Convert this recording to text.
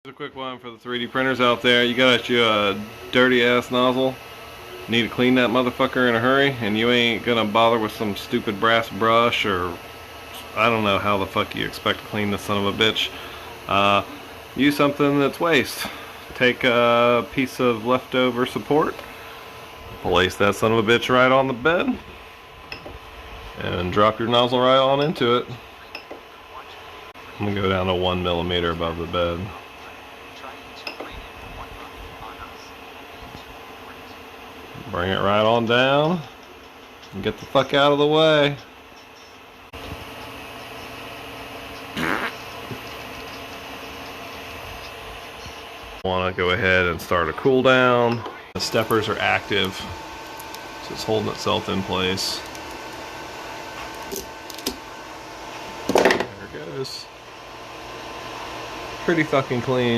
Here's a quick one for the 3D printers out there. You got your dirty ass nozzle. Need to clean that motherfucker in a hurry, and you ain't gonna bother with some stupid brass brush, or I don't know how the fuck you expect to clean this son of a bitch. Use something that's waste. Take a piece of leftover support, place that son of a bitch right on the bed, and drop your nozzle right on into it. I'm gonna go down to 1 millimeter above the bed. Bring it right on down and get the fuck out of the way. Want to go ahead and start a cool down. The steppers are active, so it's holding itself in place. There it goes. Pretty fucking clean.